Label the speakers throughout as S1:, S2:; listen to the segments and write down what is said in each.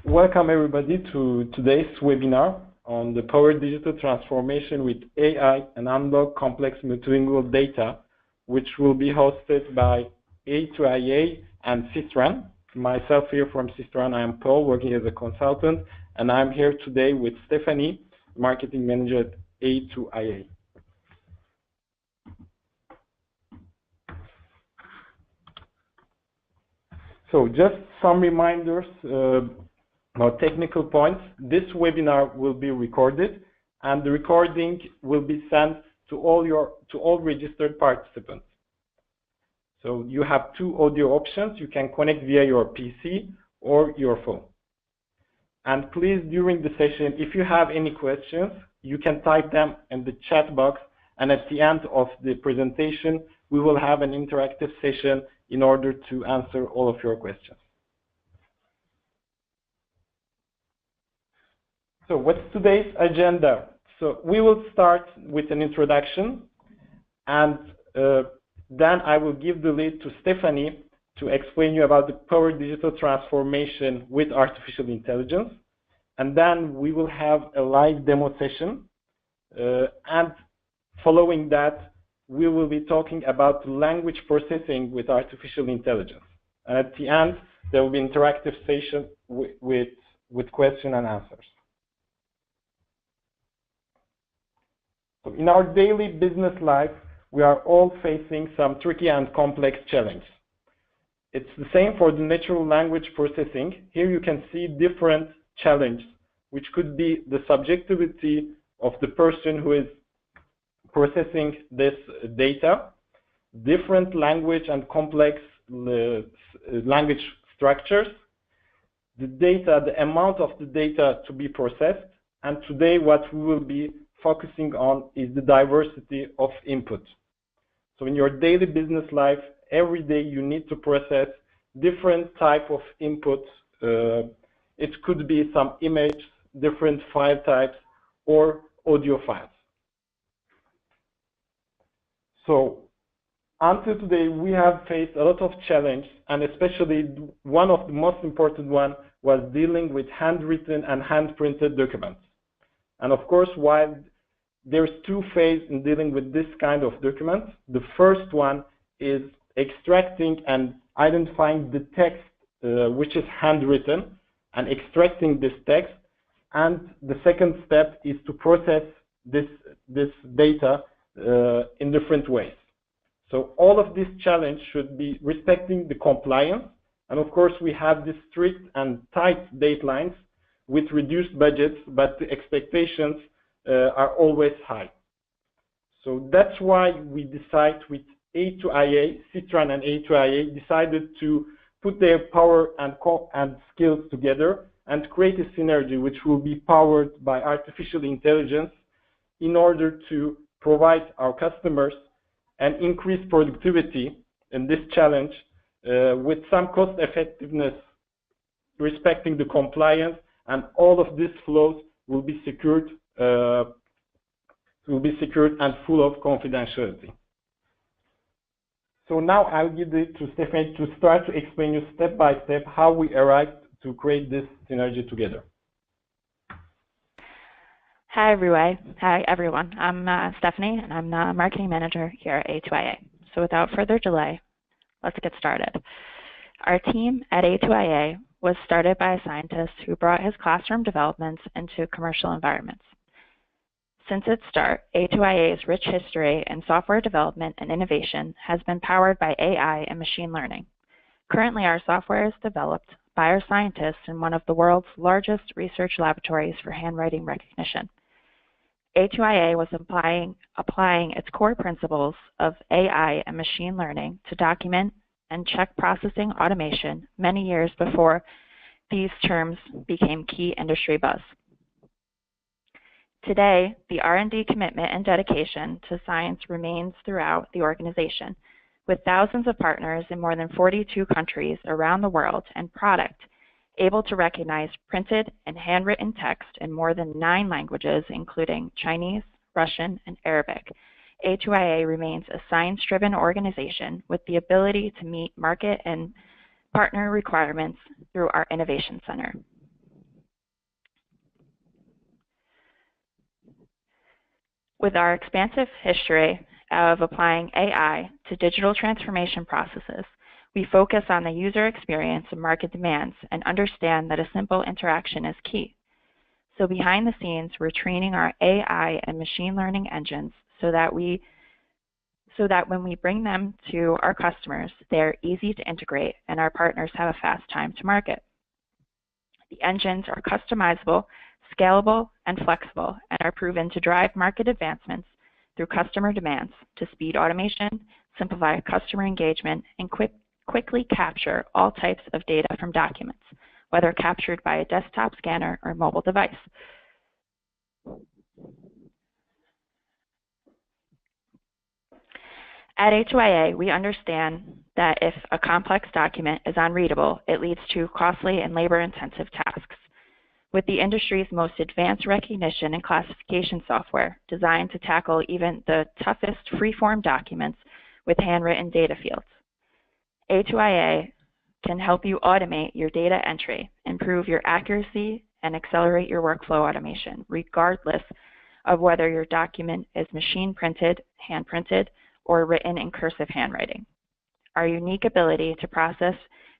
S1: Welcome everybody to today's webinar on the Power Digital Transformation with AI and Unlock Complex Multilingual Data, which will be hosted by A2IA and SYSTRAN. Myself here from SYSTRAN, I am Paul, working as a consultant, and I'm here today with Stephanie, Marketing Manager at A2IA. So just some reminders, technical points. This webinar will be recorded, and the recording will be sent to all registered participants. So you have two audio options. You can connect via your PC or your phone. And please, during the session, if you have any questions, you can type them in the chat box, and at the end of the presentation, we will have an interactive session in order to answer all of your questions. So what's today's agenda? So we will start with an introduction, and then I will give the lead to Stephanie to explain you about the Power Digital Transformation with artificial intelligence. And then we will have a live demo session. And following that, we will be talking about language processing with artificial intelligence. And at the end, there will be an interactive session with question and answers. So in our daily business life, we are all facing some tricky and complex challenges. It's the same for the natural language processing. Here you can see different challenges, which could be the subjectivity of the person who is processing this data, different language and complex language structures, the data, the amount of the data to be processed, and today what we will be focusing on is the diversity of input. So in your daily business life, every day you need to process different type of input. It could be some image, different file types, or audio files. So until today, we have faced a lot of challenge, and especially one of the most important one was dealing with handwritten and hand-printed documents. And of course, while there's two phases in dealing with this kind of documents, the first one is extracting and identifying the text which is handwritten and extracting this text. And the second step is to process this data in different ways. So all of this challenge should be respecting the compliance. And of course, we have this strict and tight deadlines with reduced budgets, but the expectations are always high. So that's why we decide with A2IA, SYSTRAN and A2IA decided to put their power and skills together and create a synergy which will be powered by artificial intelligence in order to provide our customers an increased productivity in this challenge with some cost effectiveness, respecting the compliance, and all of these flows will be secured and full of confidentiality. So now I'll give it to Stephanie to start to explain you step by step how we arrived to create this synergy together.
S2: Hi everyone. I'm Stephanie, and I'm the marketing manager here at A2IA. So without further delay, let's get started. Our team at A2IA was started by a scientist who brought his classroom developments into commercial environments. Since its start, A2IA's rich history in software development and innovation has been powered by AI and machine learning. Currently, our software is developed by our scientists in one of the world's largest research laboratories for handwriting recognition. A2IA was applying its core principles of AI and machine learning to document and check processing automation many years before these terms became key industry buzz. Today, the R&D commitment and dedication to science remains throughout the organization, with thousands of partners in more than 42 countries around the world and product able to recognize printed and handwritten text in more than 9 languages, including Chinese, Russian, and Arabic. A2IA remains a science-driven organization with the ability to meet market and partner requirements through our Innovation Center. With our expansive history of applying AI to digital transformation processes, we focus on the user experience and market demands and understand that a simple interaction is key. So behind the scenes, we're training our AI and machine learning engines so that when we bring them to our customers, they're easy to integrate and our partners have a fast time to market. The engines are customizable, scalable, and flexible, and are proven to drive market advancements through customer demands to speed automation, simplify customer engagement, and quickly capture all types of data from documents, whether captured by a desktop scanner or mobile device. At A2IA, we understand that if a complex document is unreadable, it leads to costly and labor-intensive tasks. With the industry's most advanced recognition and classification software designed to tackle even the toughest free-form documents with handwritten data fields, A2IA can help you automate your data entry, improve your accuracy, and accelerate your workflow automation, regardless of whether your document is machine printed, hand printed, or written in cursive handwriting. Our unique ability to process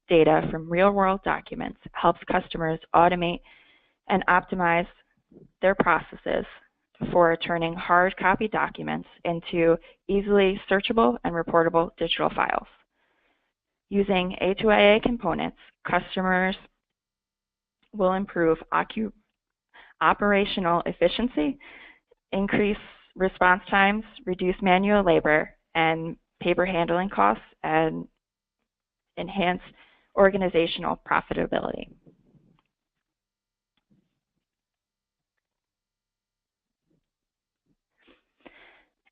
S2: data from real-world documents helps customers automate and optimize their processes for turning hard copy documents into easily searchable and reportable digital files. Using A2IA components, customers will improve operational efficiency, increase response times, reduce manual labor and paper handling costs, and enhance organizational profitability.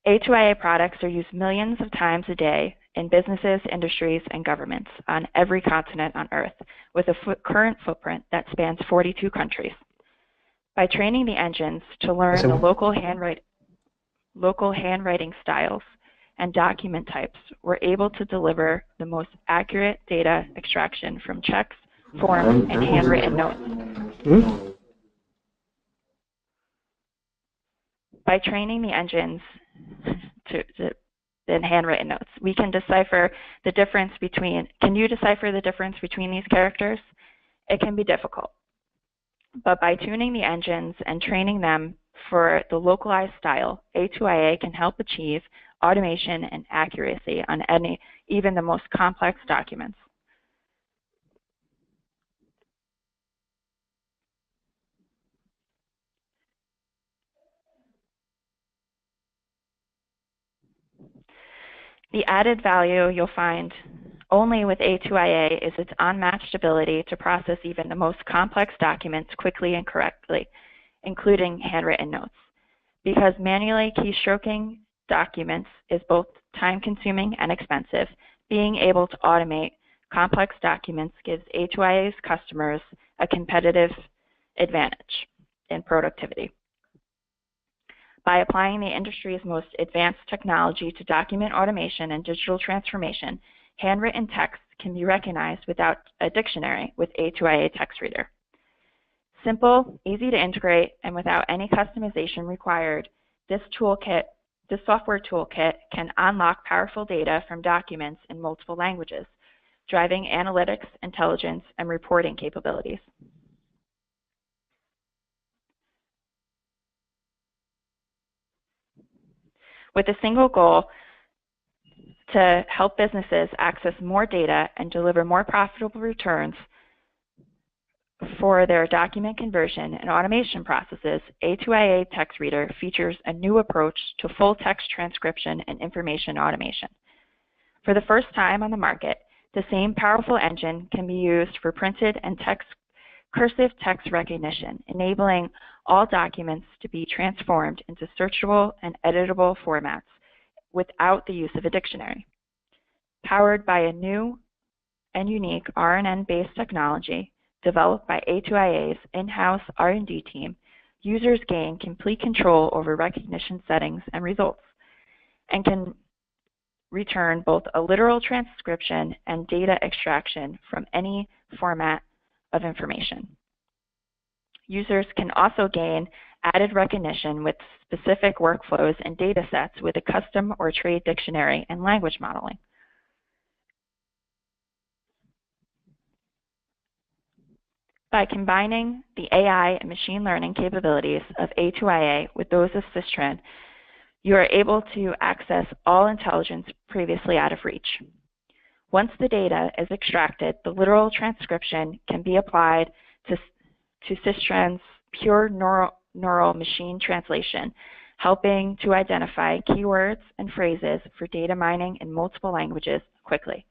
S2: A2IA products are used millions of times a day in businesses, industries, and governments on every continent on Earth, with a current footprint that spans 42 countries. By training the engines to learn the local handwriting styles and document types, we're able to deliver the most accurate data extraction from checks, forms, and handwritten notes. By training the engines in handwritten notes, we can decipher the difference between, can you decipher the difference between these characters? It can be difficult. But by tuning the engines and training them for the localized style, A2IA can help achieve automation and accuracy on even the most complex documents. The added value you'll find only with A2IA is its unmatched ability to process even the most complex documents quickly and correctly, including handwritten notes. Because manually keystroking documents is both time-consuming and expensive, being able to automate complex documents gives A2IA's customers a competitive advantage in productivity. By applying the industry's most advanced technology to document automation and digital transformation, handwritten text can be recognized without a dictionary with A2IA Text Reader. Simple, easy to integrate, and without any customization required, this software toolkit can unlock powerful data from documents in multiple languages, driving analytics, intelligence, and reporting capabilities. With a single goal to help businesses access more data and deliver more profitable returns for their document conversion and automation processes, A2IA Text Reader features a new approach to full text transcription and information automation. For the first time on the market, the same powerful engine can be used for printed and cursive text recognition, enabling all documents to be transformed into searchable and editable formats without the use of a dictionary. Powered by a new and unique RNN-based technology developed by A2IA's in-house R&D team, users gain complete control over recognition settings and results, and can return both a literal transcription and data extraction from any format of information. Users can also gain added recognition with specific workflows and data sets with a custom or trade dictionary and language modeling. By combining the AI and machine learning capabilities of A2IA with those of SYSTRAN, you are able to access all intelligence previously out of reach. Once the data is extracted, the literal transcription can be applied to SYSTRAN's pure neural machine translation, helping to identify keywords and phrases for data mining in multiple languages quickly.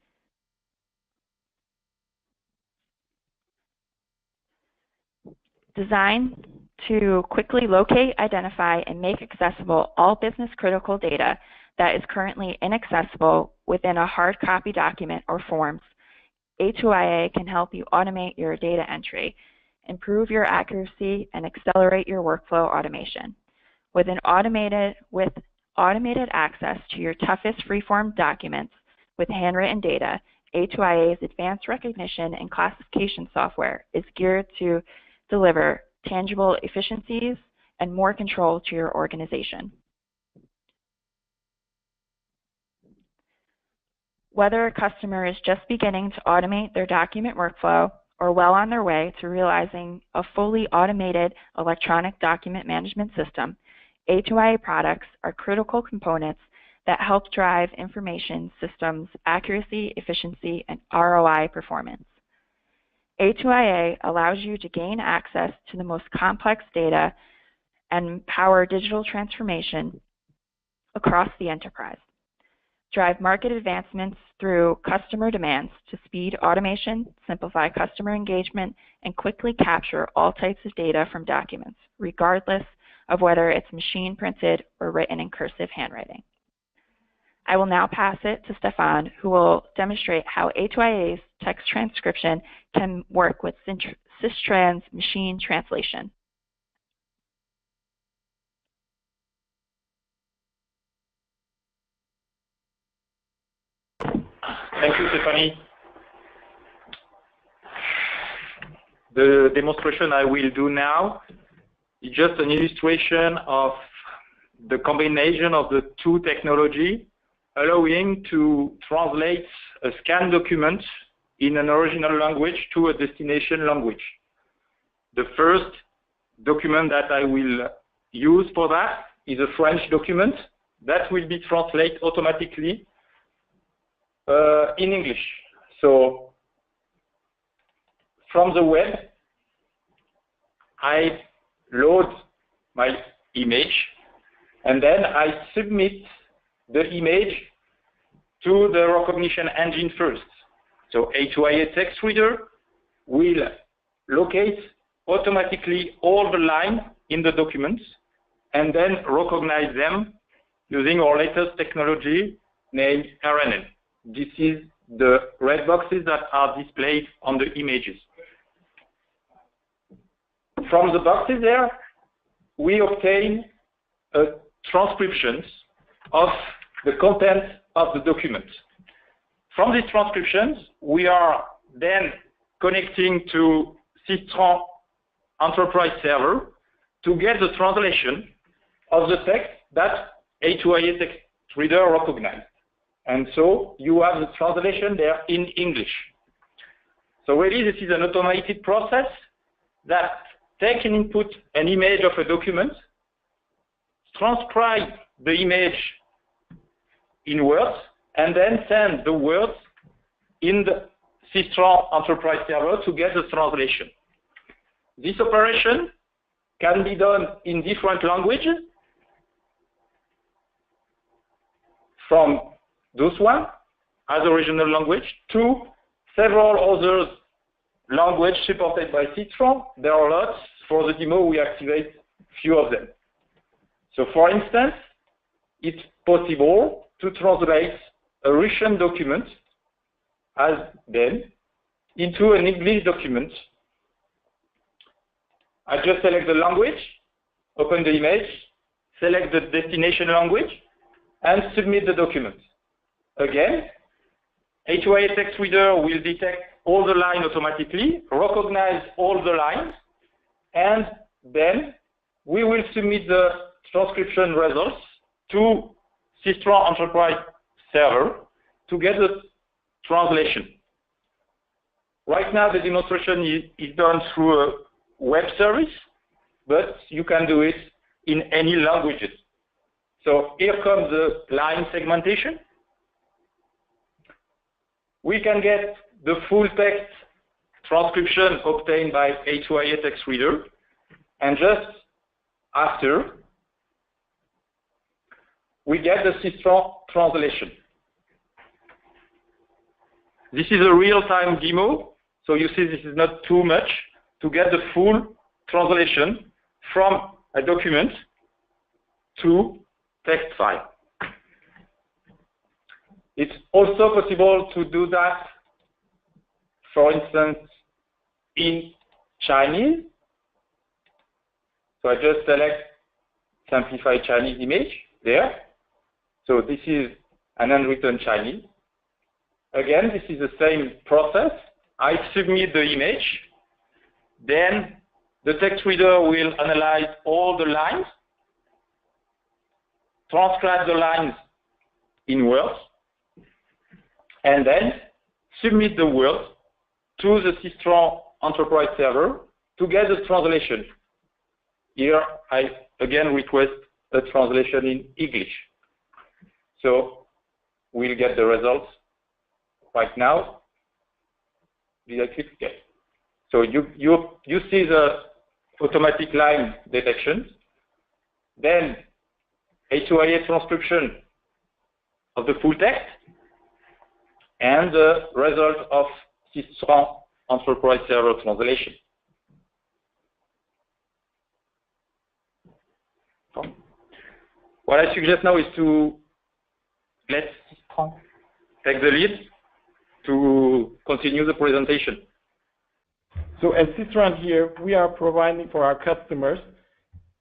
S2: Designed to quickly locate, identify, and make accessible all business-critical data that is currently inaccessible within a hard copy document or forms, A2IA can help you automate your data entry, improve your accuracy, and accelerate your workflow automation. With automated access to your toughest freeform documents with handwritten data, A2IA's advanced recognition and classification software is geared to deliver tangible efficiencies and more control to your organization. Whether a customer is just beginning to automate their document workflow or well on their way to realizing a fully automated electronic document management system, A2IA products are critical components that help drive information systems accuracy, efficiency, and ROI performance. A2IA allows you to gain access to the most complex data and power digital transformation across the enterprise. Drive market advancements through customer demands to speed automation, simplify customer engagement, and quickly capture all types of data from documents, regardless of whether it's machine printed or written in cursive handwriting. I will now pass it to Stefan, who will demonstrate how A2IA's text transcription can work with SYSTRAN's machine translation.
S1: Thank you, Stephanie. The demonstration I will do now is just an illustration of the combination of the two technologies, allowing to translate a scanned document in an original language to a destination language. The first document that I will use for that is a French document that will be translated automatically in English. So from the web, I load my image and then I submit the image to the recognition engine first. So A2IA text reader will locate automatically all the lines in the documents and then recognize them using our latest technology named RNN. This is the red boxes that are displayed on the images. From the boxes there, we obtain transcriptions of the content of the document. From these transcriptions, we are then connecting to SYSTRAN enterprise server to get the translation of the text that A2IA text reader recognized. And so you have the translation there in English. So really, this is an automated process that takes and input an image of a document, transcribe the image in words, and then send the words in the SYSTRAN enterprise server to get the translation. This operation can be done in different languages, from those one as original language to several other languages supported by SYSTRAN. There are lots. For the demo, we activate few of them. So for instance, it's possible to translate a Russian document as then into an English document. I just select the language, open the image, select the destination language, and submit the document. Again, A2IA text reader will detect all the lines automatically, recognize all the lines, and then
S3: we will submit the transcription results to SYSTRAN Enterprise server to get the translation. Right now, the demonstration is done through a web service, but you can do it in any languages. So here comes the line segmentation. We can get the full text transcription obtained by A2IA text reader, and just after, we get the SYSTRAN translation. This is a real-time demo, so you see this is not too much to get the full translation from a document to text file. It's also possible to do that, for instance, in Chinese. So I just select Simplify Chinese image there. So this is an handwritten Chinese. Again, this is the same process. I submit the image. Then the text reader will analyze all the lines, transcribe the lines in words, and then submit the words to the SYSTRAN Enterprise server to get the translation. Here, I again request a translation in English. So we'll get the results right now. Did I click? Yes. So you see the automatic line detection. Then A2IA transcription of the full text, and the result of SYSTRAN Enterprise server translation. What I suggest now is to let SYSTRAN take the lead to continue the presentation.
S1: So at SYSTRAN here, we are providing for our customers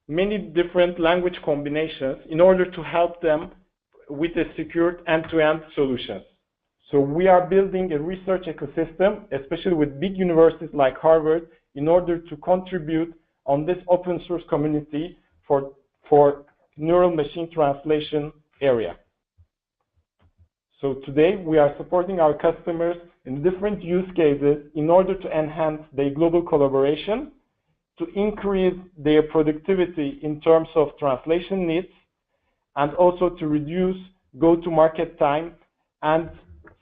S1: many different language combinations in order to help them with a secured end-to-end solutions. So we are building a research ecosystem, especially with big universities like Harvard, in order to contribute on this open source community for neural machine translation area. So today we are supporting our customers in different use cases in order to enhance their global collaboration, to increase their productivity in terms of translation needs, and also to reduce go-to-market time and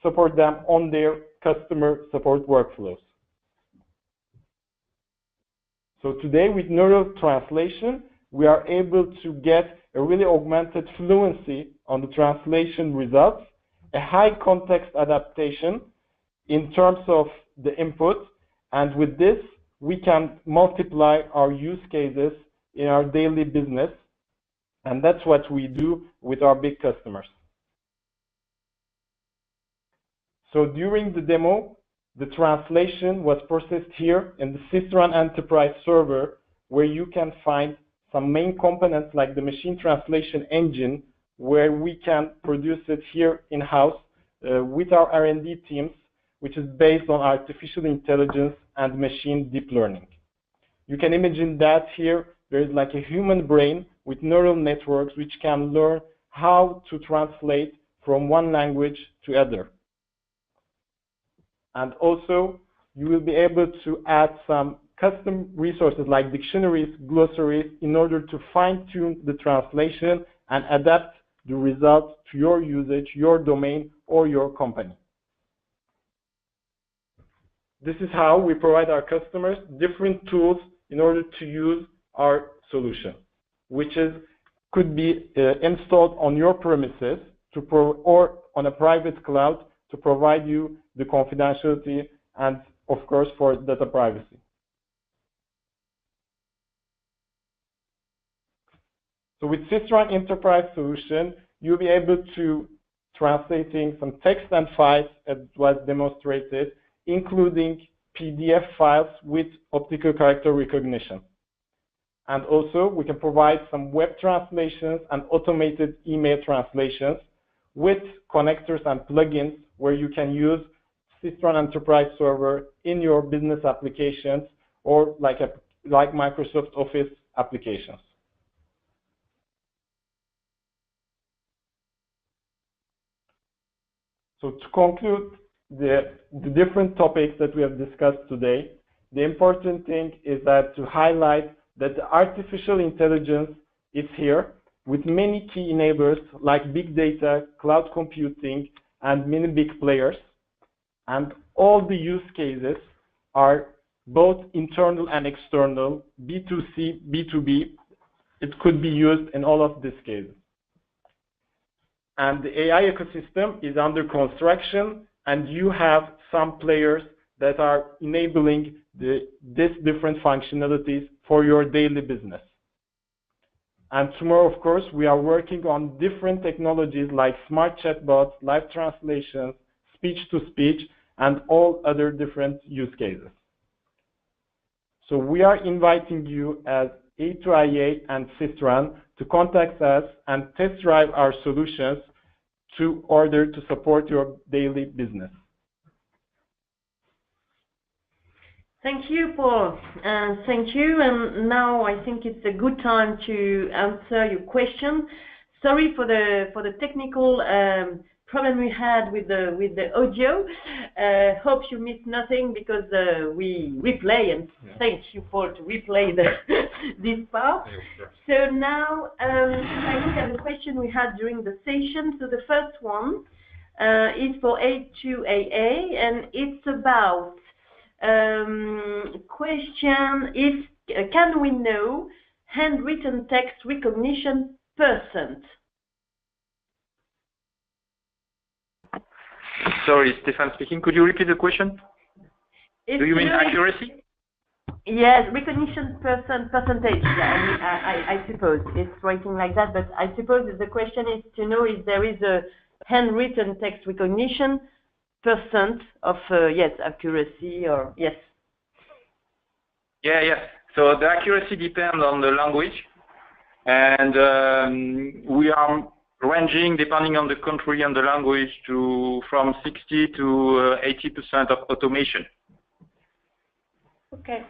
S1: support them on their customer support workflows. So today with neural translation, we are able to get a really augmented fluency on the translation results, a high context adaptation in terms of the input, and with this, we can multiply our use cases in our daily business, and that's what we do with our big customers. So during the demo, the translation was processed here in the SYSTRAN Enterprise server, where you can find some main components like the machine translation engine, where we can produce it here in-house with our R&D teams, which is based on artificial intelligence and machine deep learning. You can imagine that here there is like a human brain with neural networks which can learn how to translate from one language to other. And also, you will be able to add some custom resources like dictionaries, glossaries, in order to fine-tune the translation and adapt the results to your usage, your domain, or your company. This is how we provide our customers different tools in order to use our solution, which could be installed on your premises or on a private cloud to provide you the confidentiality and, of course, for data privacy. So with SYSTRAN Enterprise solution, you'll be able to translating some text and files, as was demonstrated, including PDF files with optical character recognition. And also, we can provide some web translations and automated email translations with connectors and plugins where you can use SYSTRAN Enterprise Server in your business applications or like Microsoft Office applications. So to conclude the different topics that we have discussed today, the important thing is that to highlight that the artificial intelligence is here with many key enablers like big data, cloud computing, and many big players. And all the use cases are both internal and external, B2C, B2B. It could be used in all of these cases. And the AI ecosystem is under construction, and you have some players that are enabling these different functionalities for your daily business. And tomorrow, of course, we are working on different technologies like smart chatbots, live translations, speech-to-speech, and all other different use cases. So we are inviting you as A2IA and SYSTRAN to contact us and test drive our solutions in order to support your daily business.
S4: Thank you, Paul. Thank you. And now I think it's a good time to answer your question. Sorry for the technical problem we had with the audio. Hope you missed nothing because we replay, and thank you, Paul, to replay this part. So now I look at the question we had during the session. So the first one is for A2AA, and it's about question if can we know handwritten text recognition %?
S3: Sorry, Stefan speaking. Could you repeat the question? Do you mean accuracy?
S4: Yes, recognition percentage. Yeah, I suppose it's writing like that, but I suppose the question is to know if there is a handwritten text recognition % of yes, accuracy, or yes.
S3: Yeah. So the accuracy depends on the language, and we are ranging, depending on the country and the language, from 60 to 80% of automation.
S4: Okay.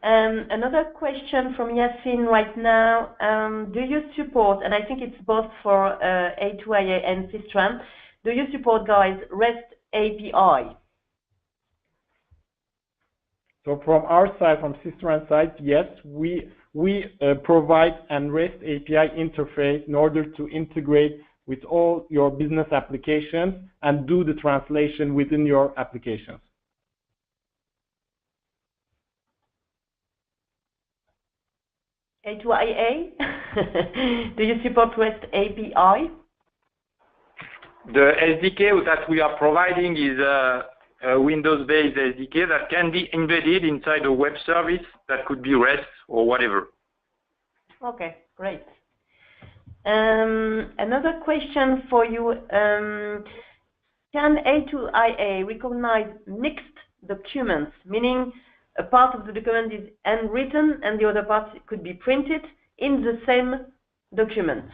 S4: Another question from Yassine right now. Do you support, and I think it's both for A2IA and SYSTRAN, do you support, guys, REST API?
S1: So from our side, from SYSTRAN side, yes, we provide an REST API interface in order to integrate with all your business applications and do the translation within your applications.
S4: A2IA, do you support REST API?
S3: The SDK that we are providing is a Windows-based SDK that can be embedded inside a web service that could be REST or whatever.
S4: Okay, great. Another question for you. Can A2IA recognize mixed documents, meaning a part of the document is handwritten and the other part could be printed in the same document?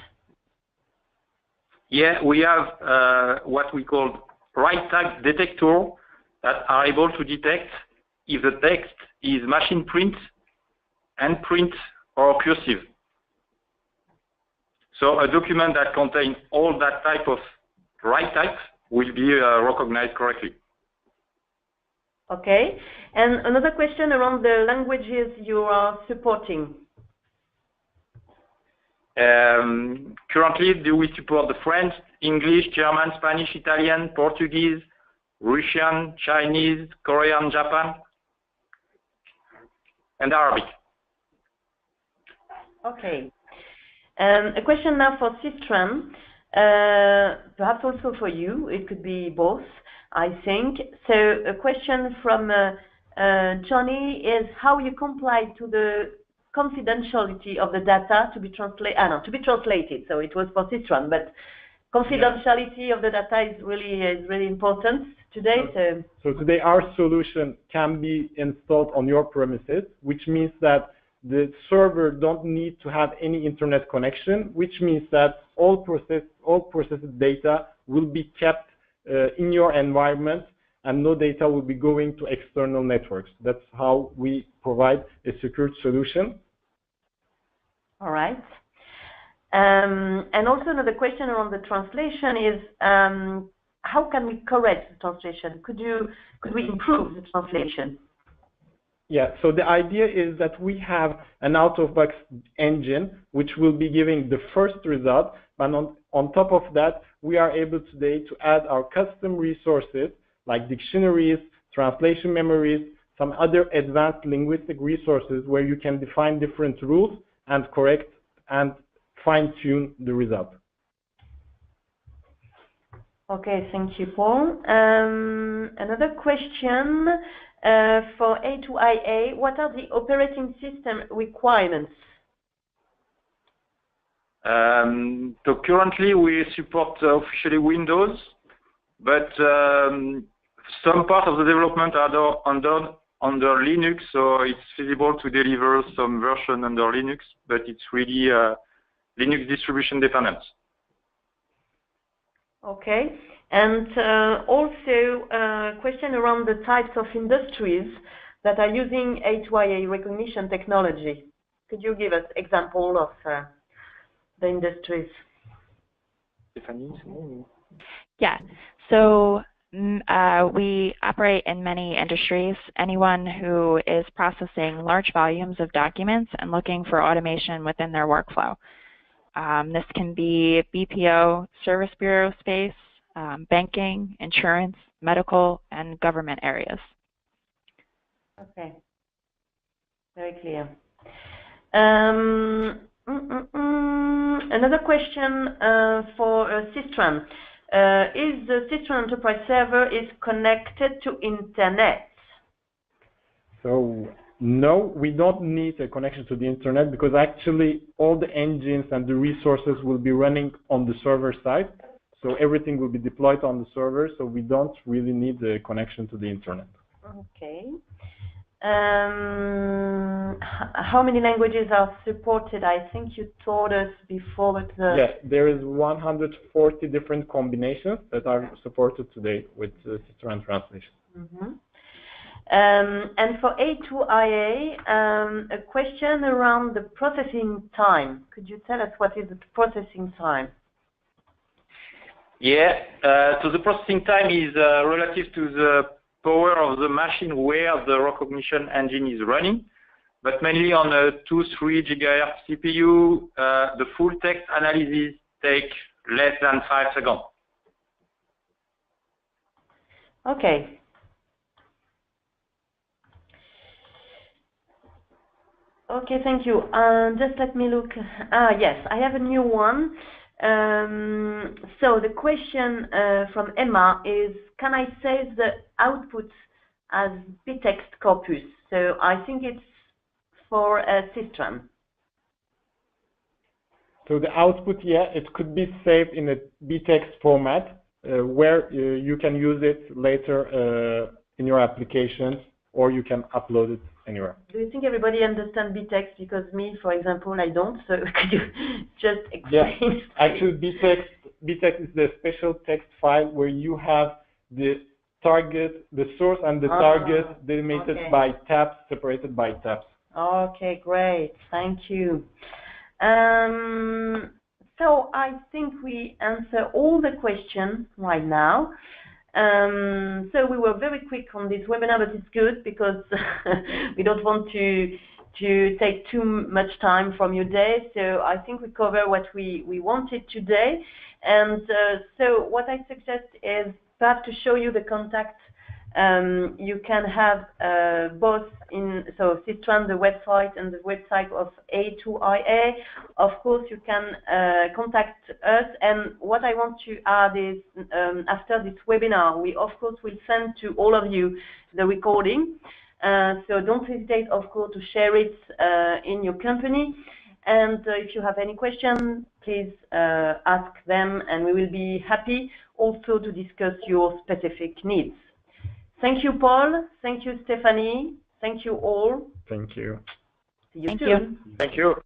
S3: Yeah, we have what we call right type detector that are able to detect if the text is machine print, hand print, or cursive. So a document that contains all that type of right type will be recognized correctly.
S4: Okay. And another question around the languages you are supporting.
S3: Currently, do we support the French, English, German, Spanish, Italian, Portuguese, Russian, Chinese, Korean, Japan, and Arabic?
S4: Okay. A question now for SYSTRAN, perhaps also for you. It could be both, I think. So a question from Johnny is how you comply to the confidentiality of the data to be translated. So it was for SYSTRAN, but confidentiality of the data is really important today.
S1: So today our solution can be installed on your premises, which means that the server don't need to have any internet connection, which means that all processed data will be kept in your environment and no data will be going to external networks. That's how we provide a secure solution.
S4: All right. And also another question around the translation is, how can we correct the translation? Could we improve the translation?
S1: Yeah, so the idea is that we have an out-of-box engine which will be giving the first result, but on top of that, we are able today to add our custom resources like dictionaries, translation memories, some other advanced linguistic resources where you can define different rules and correct and fine-tune the result.
S4: Okay, thank you, Paul. Another question for A2IA, what are the operating system requirements?
S3: So currently we support officially Windows, but some part of the development are under Linux, so it's feasible to deliver some version under Linux, but it's really Linux distribution dependent.
S4: Okay, and also a question around the types of industries that are using A2IA recognition technology. Could you give us example of the industries?
S3: Stephanie?
S2: Yeah, so we operate in many industries. Anyone who is processing large volumes of documents and looking for automation within their workflow. This can be BPO, service bureau space, banking, insurance, medical, and government areas.
S4: Okay, very clear. Another question for SYSTRAN. Is the SYSTRAN Enterprise Server is connected to Internet?
S1: So no, we don't need a connection to the Internet because actually all the engines and the resources will be running on the server side. So everything will be deployed on the server, so we don't really need a connection to the Internet.
S4: Okay. How many languages are supported? I think you told us before that
S1: Yes, there is 140 different combinations that are supported today with SYSTRAN translation.
S4: Mm-hmm. And for A2IA, a question around the processing time. Could you tell us what is the processing time?
S3: Yeah, so the processing time is relative to the power of the machine where the recognition engine is running, but mainly on a 2-3 GHz CPU, the full text analysis takes less than 5 seconds.
S4: Okay. Okay, thank you. Just let me look. Yes, I have a new one. So the question from Emma is, can I save the output as btext corpus? So I think it's for SYSTRAN.
S1: So the output, yeah, it could be saved in a btext format where you can use it later in your applications, or you can upload it anywhere. Do
S4: you think everybody understands btext? Because me, for example, I don't. So could you just explain?
S1: Yeah, actually, btext is the special text file where you have the target, the source, and the target delimited by tabs, separated by tabs.
S4: Okay, great. Thank you. So I think we answer all the questions right now. So we were very quick on this webinar, but it's good because we don't want to take too much time from your day. So I think we cover what we wanted today. And so what I suggest is perhaps to show you the contact you can have both in SYSTRAN, the website, and the website of A2IA. Of course, you can contact us. And what I want to add is, after this webinar, we of course will send to all of you the recording. So don't hesitate, of course, to share it in your company. And if you have any questions, please ask them, and we will be happy also to discuss your specific needs. Thank you, Paul. Thank you, Stephanie. Thank you all.
S1: Thank you.
S4: See you soon.
S3: Thank you.